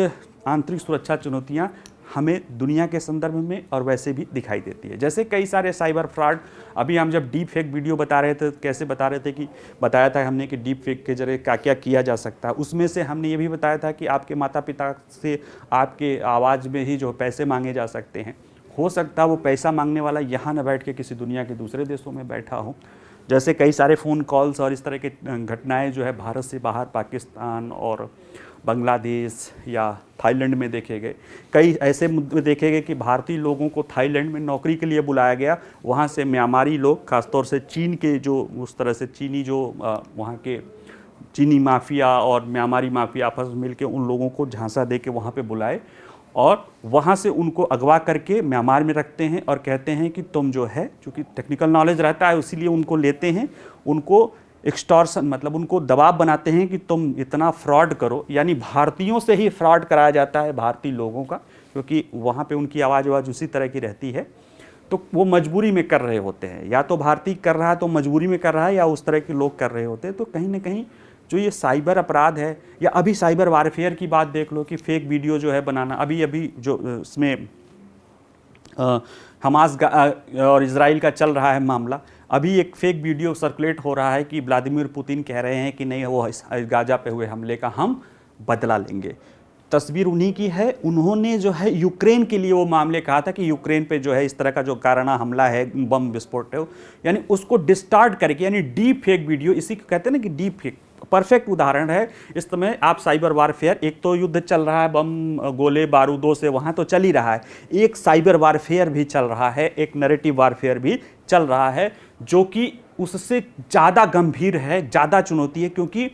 आंतरिक सुरक्षा चुनौतियां हमें दुनिया के संदर्भ में और वैसे भी दिखाई देती है। जैसे कई सारे साइबर फ्रॉड, अभी हम जब डीप फेक वीडियो बता रहे थे, कैसे बता रहे थे कि बताया था हमने कि डीप फेक के जरिए क्या क्या किया जा सकता है। उसमें से हमने ये भी बताया था कि आपके माता पिता से आपके आवाज़ में ही जो पैसे मांगे जा सकते हैं। हो सकता है वो पैसा मांगने वाला यहाँ न बैठ के किसी दुनिया के दूसरे देशों में बैठा हो। जैसे कई सारे फ़ोन कॉल्स और इस तरह की घटनाएँ जो है भारत से बाहर पाकिस्तान और बांग्लादेश या थाईलैंड में देखे गए। कई ऐसे मुद्दे देखे गए कि भारतीय लोगों को थाईलैंड में नौकरी के लिए बुलाया गया, वहाँ से म्यांमारी लोग, खासतौर से चीन के जो उस तरह से चीनी जो वहाँ के चीनी माफिया और म्यांमारी माफिया आपस में मिलकर उन लोगों को झांसा दे के वहाँ पे बुलाए और वहाँ से उनको अगवा करके म्यांमार में रखते हैं और कहते हैं कि तुम जो है, चूँकि टेक्निकल नॉलेज रहता है इसीलिए उनको लेते हैं, उनको एक्सटॉर्शन मतलब उनको दबाव बनाते हैं कि तुम इतना फ्रॉड करो। यानी भारतीयों से ही फ्रॉड कराया जाता है भारतीय लोगों का, क्योंकि वहाँ पे उनकी आवाज़ उसी तरह की रहती है, तो वो मजबूरी में कर रहे होते हैं। या तो भारतीय कर रहा है तो मजबूरी में कर रहा है, या उस तरह के लोग कर रहे होते हैं। तो कहीं ना कहीं जो ये साइबर अपराध है, या अभी साइबर वारफेयर की बात देख लो कि फेक वीडियो जो है बनाना, अभी जो इसमें हमास और इजराइल का चल रहा है मामला, अभी एक फेक वीडियो सर्कुलेट हो रहा है कि व्लादिमीर पुतिन कह रहे हैं कि नहीं, वो गाजा पे हुए हमले का हम बदला लेंगे। तस्वीर उन्हीं की है। उन्होंने जो है यूक्रेन के लिए वो मामले कहा था कि यूक्रेन पे जो है इस तरह का जो कारणा हमला है, बम विस्फोट है, यानी उसको डिस्टार्ट करके, यानी डीप फेक वीडियो, इसी को कहते हैं ना कि डीप फेक परफेक्ट उदाहरण है। इस समय आप साइबर वारफेयर, एक तो युद्ध चल रहा है बम गोले बारूदों से, वहाँ तो चल ही रहा है, एक साइबर वारफेयर भी चल रहा है, एक नैरेटिव वारफेयर भी चल रहा है, जो कि उससे ज़्यादा गंभीर है, ज़्यादा चुनौती है। क्योंकि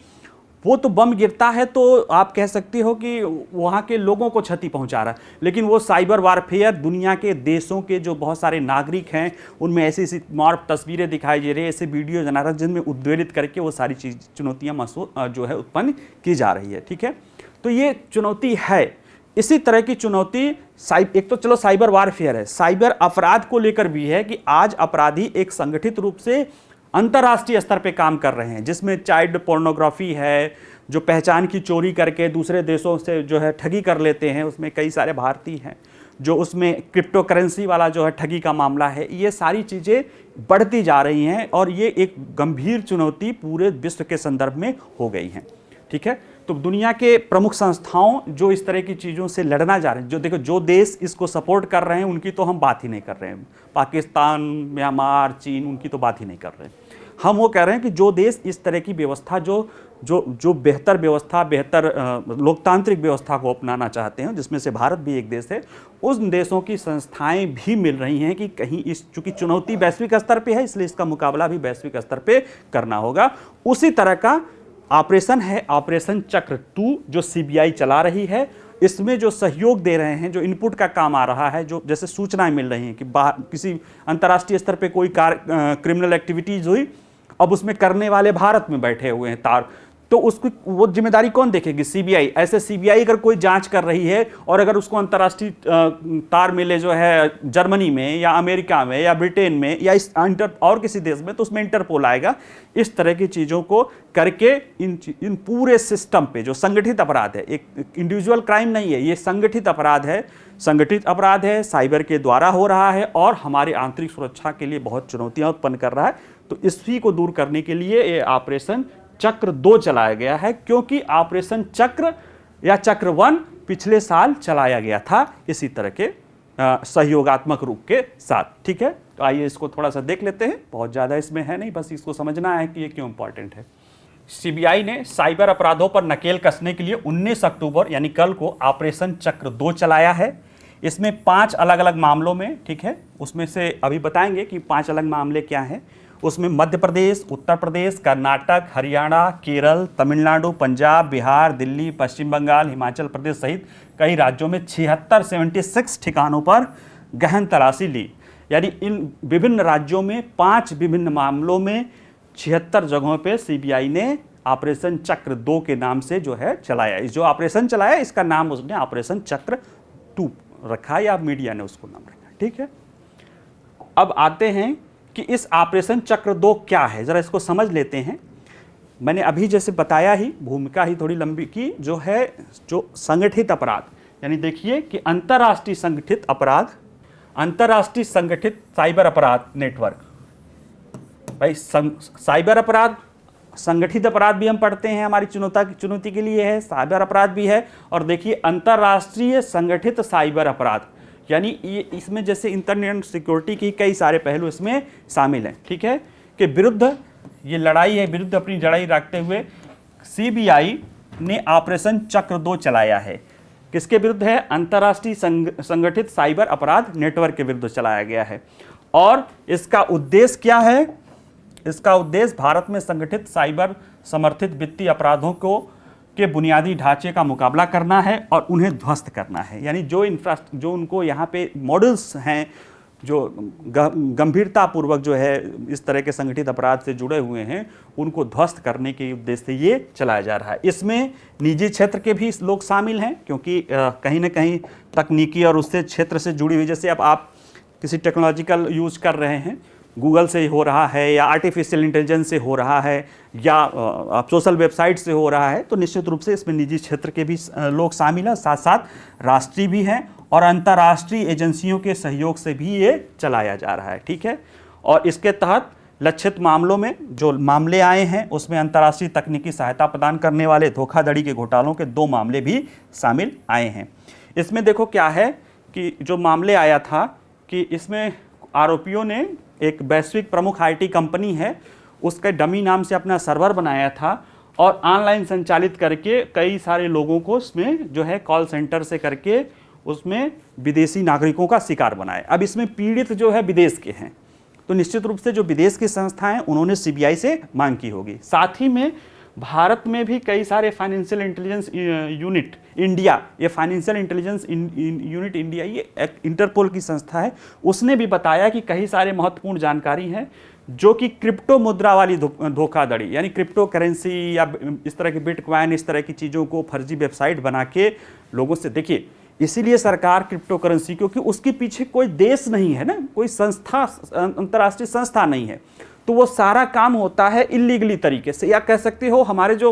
वो तो बम गिरता है तो आप कह सकते हो कि वहाँ के लोगों को क्षति पहुँचा रहा है, लेकिन वो साइबर वारफेयर दुनिया के देशों के जो बहुत सारे नागरिक हैं उनमें ऐसी ऐसी मार्क तस्वीरें दिखाई दे रही है, ऐसे वीडियो बना रहा है जिनमें उद्वेलित करके वो सारी चुनौतियाँ जो है उत्पन्न की जा रही है। ठीक है, तो ये चुनौती है। इसी तरह की चुनौती एक तो चलो साइबर वारफेयर है, साइबर अपराध को लेकर भी है कि आज अपराधी एक संगठित रूप से अंतर्राष्ट्रीय स्तर पे काम कर रहे हैं, जिसमें चाइल्ड पोर्नोग्राफी है, जो पहचान की चोरी करके दूसरे देशों से जो है ठगी कर लेते हैं, उसमें कई सारे भारतीय हैं, जो उसमें क्रिप्टो करेंसी वाला जो है ठगी का मामला है। ये सारी चीज़ें बढ़ती जा रही हैं और ये एक गंभीर चुनौती पूरे विश्व के संदर्भ में हो गई हैं। ठीक है, तो दुनिया के प्रमुख संस्थाओं जो इस तरह की चीज़ों से लड़ना जा रहे हैं, जो देखो जो देश इसको सपोर्ट कर रहे हैं उनकी तो हम बात ही नहीं कर रहे हैं, पाकिस्तान, म्यांमार, चीन, उनकी तो बात ही नहीं कर रहे हैं। हम वो कह रहे हैं कि जो देश इस तरह की व्यवस्था जो बेहतर व्यवस्था, बेहतर लोकतांत्रिक व्यवस्था को अपनाना चाहते हैं, जिसमें से भारत भी एक देश है, उन देशों की संस्थाएं भी मिल रही हैं कि कहीं चूँकि चुनौती वैश्विक स्तर पे है, इसलिए इसका मुकाबला भी वैश्विक स्तर पे करना होगा। उसी तरह का ऑपरेशन है ऑपरेशन चक्र 2 जो सीबीआई चला रही है। इसमें जो सहयोग दे रहे हैं, जो इनपुट का काम आ रहा है, जो जैसे सूचनाएं मिल रही हैं कि किसी अंतर्राष्ट्रीय स्तर पे कोई क्रिमिनल एक्टिविटीज हुई, अब उसमें करने वाले भारत में बैठे हुए हैं तार, तो उसकी वो जिम्मेदारी कौन देखेगी? सीबीआई। ऐसे सीबीआई अगर कोई जांच कर रही है और अगर उसको अंतर्राष्ट्रीय तार मिले जो है जर्मनी में या अमेरिका में या ब्रिटेन में या इस और किसी देश में, तो उसमें इंटरपोल आएगा। इस तरह की चीज़ों को करके इन पूरे सिस्टम पे जो संगठित अपराध है, एक इंडिविजुअल क्राइम नहीं है, ये संगठित अपराध है, साइबर के द्वारा हो रहा है और हमारी आंतरिक सुरक्षा के लिए बहुत चुनौतियाँ उत्पन्न कर रहा है। तो इसी को दूर करने के लिए ये ऑपरेशन चक्र 2 चलाया गया है, क्योंकि ऑपरेशन चक्र या चक्र 1 पिछले साल चलाया गया था इसी तरह के सहयोगात्मक रूप के साथ। ठीक है, तो आइए इसको थोड़ा सा देख लेते हैं, बहुत ज़्यादा इसमें है नहीं, बस इसको समझना है कि ये क्यों इंपॉर्टेंट है। सीबीआई ने साइबर अपराधों पर नकेल कसने के लिए 19 अक्टूबर यानी कल को ऑपरेशन चक्र 2 चलाया है। इसमें 5 अलग अलग मामलों में, ठीक है, उसमें से अभी बताएंगे कि 5 अलग मामले क्या हैं। उसमें मध्य प्रदेश, उत्तर प्रदेश, कर्नाटक, हरियाणा, केरल, तमिलनाडु, पंजाब, बिहार, दिल्ली, पश्चिम बंगाल, हिमाचल प्रदेश सहित कई राज्यों में 76 ठिकानों पर गहन तलाशी ली। यानी इन विभिन्न राज्यों में 5 विभिन्न मामलों में 76 जगहों पे सीबीआई ने ऑपरेशन चक्र 2 के नाम से जो है चलाया। इस जो ऑपरेशन चलाया इसका नाम उसने ऑपरेशन चक्र 2 रखा, या मीडिया ने उसको नाम रखा। ठीक है, अब आते हैं कि इस ऑपरेशन चक्र 2 क्या है, जरा इसको समझ लेते हैं। मैंने अभी जैसे बताया ही, भूमिका ही थोड़ी लंबी की, जो है जो संगठित अपराध, यानी देखिए कि अंतर्राष्ट्रीय संगठित अपराध, अंतर्राष्ट्रीय संगठित साइबर अपराध नेटवर्क। भाई साइबर अपराध, संगठित अपराध भी हम पढ़ते हैं, हमारी चुनौती के लिए है, साइबर अपराध भी है, और देखिए अंतर्राष्ट्रीय संगठित साइबर अपराध, यानी ये इसमें जैसे इंटरनेट सिक्योरिटी की कई सारे पहलू इसमें शामिल हैं। ठीक है, कि विरुद्ध ये लड़ाई है, विरुद्ध अपनी लड़ाई रखते हुए सीबीआई ने ऑपरेशन चक्र 2 चलाया है। किसके विरुद्ध है? अंतर्राष्ट्रीय संगठित साइबर अपराध नेटवर्क के विरुद्ध चलाया गया है। और इसका उद्देश्य क्या है? इसका उद्देश्य भारत में संगठित साइबर समर्थित वित्तीय अपराधों के बुनियादी ढांचे का मुकाबला करना है और उन्हें ध्वस्त करना है। यानी जो उनको यहाँ पे मॉडल्स हैं, जो गंभीरतापूर्वक जो है इस तरह के संगठित अपराध से जुड़े हुए हैं, उनको ध्वस्त करने के उद्देश्य से ये चलाया जा रहा है। इसमें निजी क्षेत्र के भी लोग शामिल हैं, क्योंकि कहीं ना कहीं तकनीकी और उससे क्षेत्र से जुड़ी हुई, जैसे अब आप किसी टेक्नोलॉजिकल यूज कर रहे हैं, गूगल से हो रहा है या आर्टिफिशियल इंटेलिजेंस से हो रहा है या सोशल वेबसाइट से हो रहा है, तो निश्चित रूप से इसमें निजी क्षेत्र के भी लोग शामिल हैं, साथ साथ राष्ट्रीय भी हैं और अंतर्राष्ट्रीय एजेंसियों के सहयोग से भी ये चलाया जा रहा है। ठीक है, और इसके तहत लक्षित मामलों में जो मामले आए हैं उसमें अंतर्राष्ट्रीय तकनीकी सहायता प्रदान करने वाले धोखाधड़ी के घोटालों के 2 मामले भी शामिल आए हैं। इसमें देखो क्या है कि जो मामले आया था कि इसमें आरोपियों ने एक वैश्विक प्रमुख आईटी कंपनी है, उसके डमी नाम से अपना सर्वर बनाया था और ऑनलाइन संचालित करके कई सारे लोगों को उसमें जो है कॉल सेंटर से करके उसमें विदेशी नागरिकों का शिकार बनाया। अब इसमें पीड़ित जो है विदेश के हैं, तो निश्चित रूप से जो विदेश की संस्थाएं उन्होंने सीबीआई से मांग की होगी। साथ ही में भारत में भी कई सारे फाइनेंशियल इंटेलिजेंस यूनिट इंडिया, ये फाइनेंशियल इंटेलिजेंस यूनिट इंडिया, ये इंटरपोल की संस्था है, उसने भी बताया कि कई सारे महत्वपूर्ण जानकारी हैं जो कि क्रिप्टो मुद्रा वाली धोखाधड़ी, यानी क्रिप्टो करेंसी या इस तरह के बिटकॉइन, इस तरह की चीज़ों को फर्जी वेबसाइट बना के लोगों से, देखिए इसीलिए सरकार क्रिप्टो करेंसी, क्योंकि उसके पीछे कोई देश नहीं है ना, कोई संस्था, अंतर्राष्ट्रीय संस्था नहीं है, तो वो सारा काम होता है इलीगली तरीके से, या कह सकते हो हमारे जो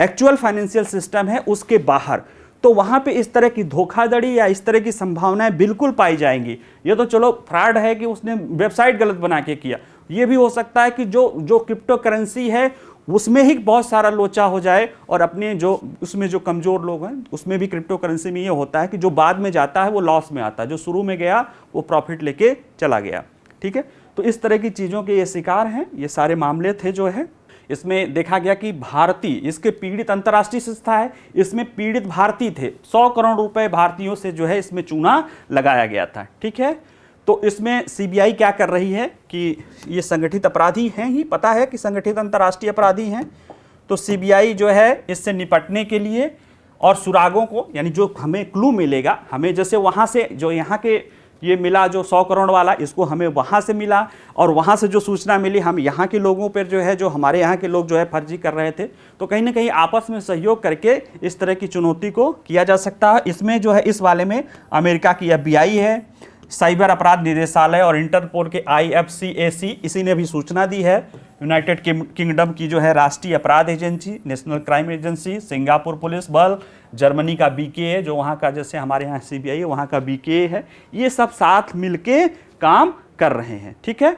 एक्चुअल फाइनेंशियल सिस्टम है उसके बाहर। तो वहाँ पे इस तरह की धोखाधड़ी या इस तरह की संभावनाएं बिल्कुल पाई जाएंगी। ये तो चलो फ्रॉड है कि उसने वेबसाइट गलत बना के किया, ये भी हो सकता है कि जो क्रिप्टो करेंसी है उसमें ही बहुत सारा लोचा हो जाए और अपने जो उसमें जो कमज़ोर लोग हैं उसमें भी क्रिप्टो करेंसी में ये होता है कि जो बाद में जाता है वो लॉस में आता है, जो शुरू में गया वो प्रॉफिट लेके चला गया। ठीक है, तो इस तरह की चीज़ों के ये शिकार हैं, ये सारे मामले थे जो है। इसमें देखा गया कि भारतीय, इसके पीड़ित अंतर्राष्ट्रीय संस्था है, इसमें पीड़ित भारतीय थे, 100 करोड़ रुपए भारतीयों से जो है इसमें चूना लगाया गया था। ठीक है, तो इसमें सीबीआई क्या कर रही है कि ये संगठित अपराधी हैं ही, पता है कि संगठित अंतर्राष्ट्रीय अपराधी हैं, तो सीबीआई जो है इससे निपटने के लिए और सुरागों को, यानी जो हमें क्लू मिलेगा, हमें जैसे वहाँ से जो यहाँ के ये मिला जो 100 करोड़ वाला, इसको हमें वहाँ से मिला और वहाँ से जो सूचना मिली हम यहाँ के लोगों पर जो है, जो हमारे यहाँ के लोग जो है फर्जी कर रहे थे, तो कहीं ना कहीं आपस में सहयोग करके इस तरह की चुनौती को किया जा सकता है। इसमें जो है इस वाले में अमेरिका की FBI है, साइबर अपराध निदेशालय और इंटरपोल के IFCAC, इसी ने भी सूचना दी है। यूनाइटेड किंगडम की जो है राष्ट्रीय अपराध agency, national crime agency, Singapore police बल, जर्मनी का BKA, जो वहाँ का जैसे हमारे यहाँ CBI है वहाँ का BKA है, ये सब साथ मिलके काम कर रहे हैं। ठीक है,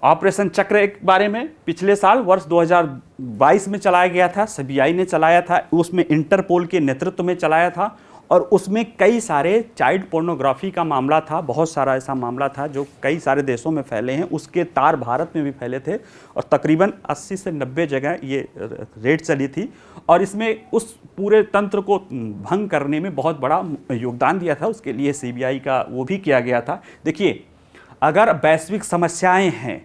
ऑपरेशन चक्र एक बारे में पिछले साल वर्ष 2022 में चलाया गया था, सीबीआई ने चलाया था, उसमें इंटरपोल के नेतृत्व में चलाया था और उसमें कई सारे चाइल्ड पोर्नोग्राफी का मामला था, बहुत सारा ऐसा मामला था जो कई सारे देशों में फैले हैं, उसके तार भारत में भी फैले थे और तकरीबन 80 से 90 जगह ये रेड चली थी और इसमें उस पूरे तंत्र को भंग करने में बहुत बड़ा योगदान दिया था, उसके लिए सीबीआई का वो भी किया गया था। देखिए, अगर वैश्विक समस्याएं हैं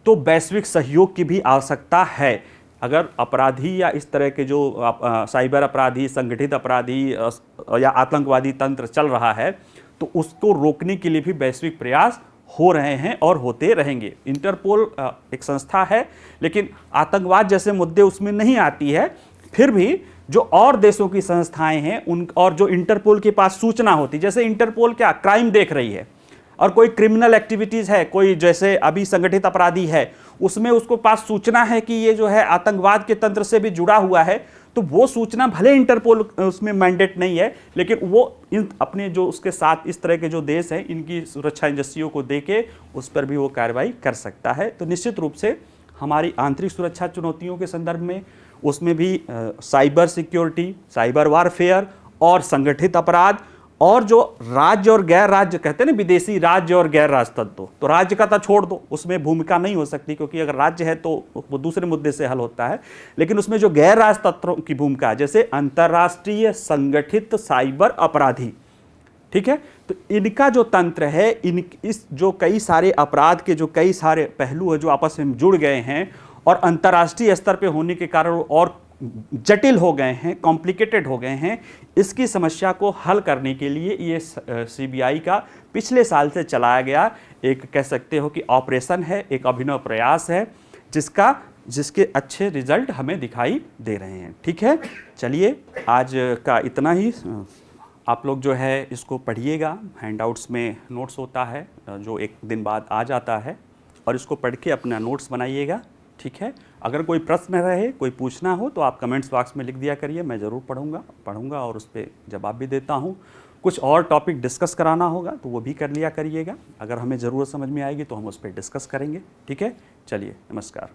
तो वैश्विक सहयोग की भी आवश्यकता है। अगर अपराधी या इस तरह के जो साइबर अपराधी, संगठित अपराधी या आतंकवादी तंत्र चल रहा है तो उसको रोकने के लिए भी वैश्विक प्रयास हो रहे हैं और होते रहेंगे। इंटरपोल एक संस्था है लेकिन आतंकवाद जैसे मुद्दे उसमें नहीं आती है, फिर भी जो और देशों की संस्थाएं हैं उन और जो इंटरपोल के पास सूचना होती, जैसे इंटरपोल क्या क्राइम देख रही है और कोई क्रिमिनल एक्टिविटीज़ है, कोई जैसे अभी संगठित अपराधी है, उसमें उसको पास सूचना है कि ये जो है आतंकवाद के तंत्र से भी जुड़ा हुआ है, तो वो सूचना भले इंटरपोल उसमें मैंडेट नहीं है लेकिन वो इन अपने जो उसके साथ इस तरह के जो देश हैं इनकी सुरक्षा एजेंसियों को देके उस पर भी वो कार्रवाई कर सकता है। तो निश्चित रूप से हमारी आंतरिक सुरक्षा चुनौतियों के संदर्भ में उसमें भी साइबर सिक्योरिटी, साइबर वारफेयर और संगठित अपराध और जो राज्य और गैर राज्य कहते हैं ना, विदेशी राज्य और गैर राज्य तत्व, तो राज्य का तो छोड़ दो, उसमें भूमिका नहीं हो सकती क्योंकि अगर राज्य है तो वो दूसरे मुद्दे से हल होता है, लेकिन उसमें जो गैर राज्य तत्वों की भूमिका है जैसे अंतर्राष्ट्रीय संगठित साइबर अपराधी, ठीक है, तो इनका जो तंत्र है, इस जो कई सारे अपराध के जो कई सारे पहलू है जो आपस में जुड़ गए हैं और अंतर्राष्ट्रीय स्तर पे होने के कारण और जटिल हो गए हैं, कॉम्प्लिकेटेड हो गए हैं, इसकी समस्या को हल करने के लिए ये सीबीआई का पिछले साल से चलाया गया एक कह सकते हो कि ऑपरेशन है, एक अभिनव प्रयास है जिसके अच्छे रिजल्ट हमें दिखाई दे रहे हैं। ठीक है, चलिए आज का इतना ही। आप लोग जो है इसको पढ़िएगा, हैंडआउट्स में नोट्स होता है जो एक दिन बाद आ जाता है और इसको पढ़ के अपना नोट्स बनाइएगा। ठीक है, अगर कोई प्रश्न रहे, कोई पूछना हो तो आप कमेंट्स बॉक्स में लिख दिया करिए, मैं ज़रूर पढ़ूंगा और उस पर जवाब भी देता हूँ। कुछ और टॉपिक डिस्कस कराना होगा तो वो भी कर लिया करिएगा, अगर हमें ज़रूरत समझ में आएगी तो हम उस पर डिस्कस करेंगे। ठीक है, चलिए, नमस्कार।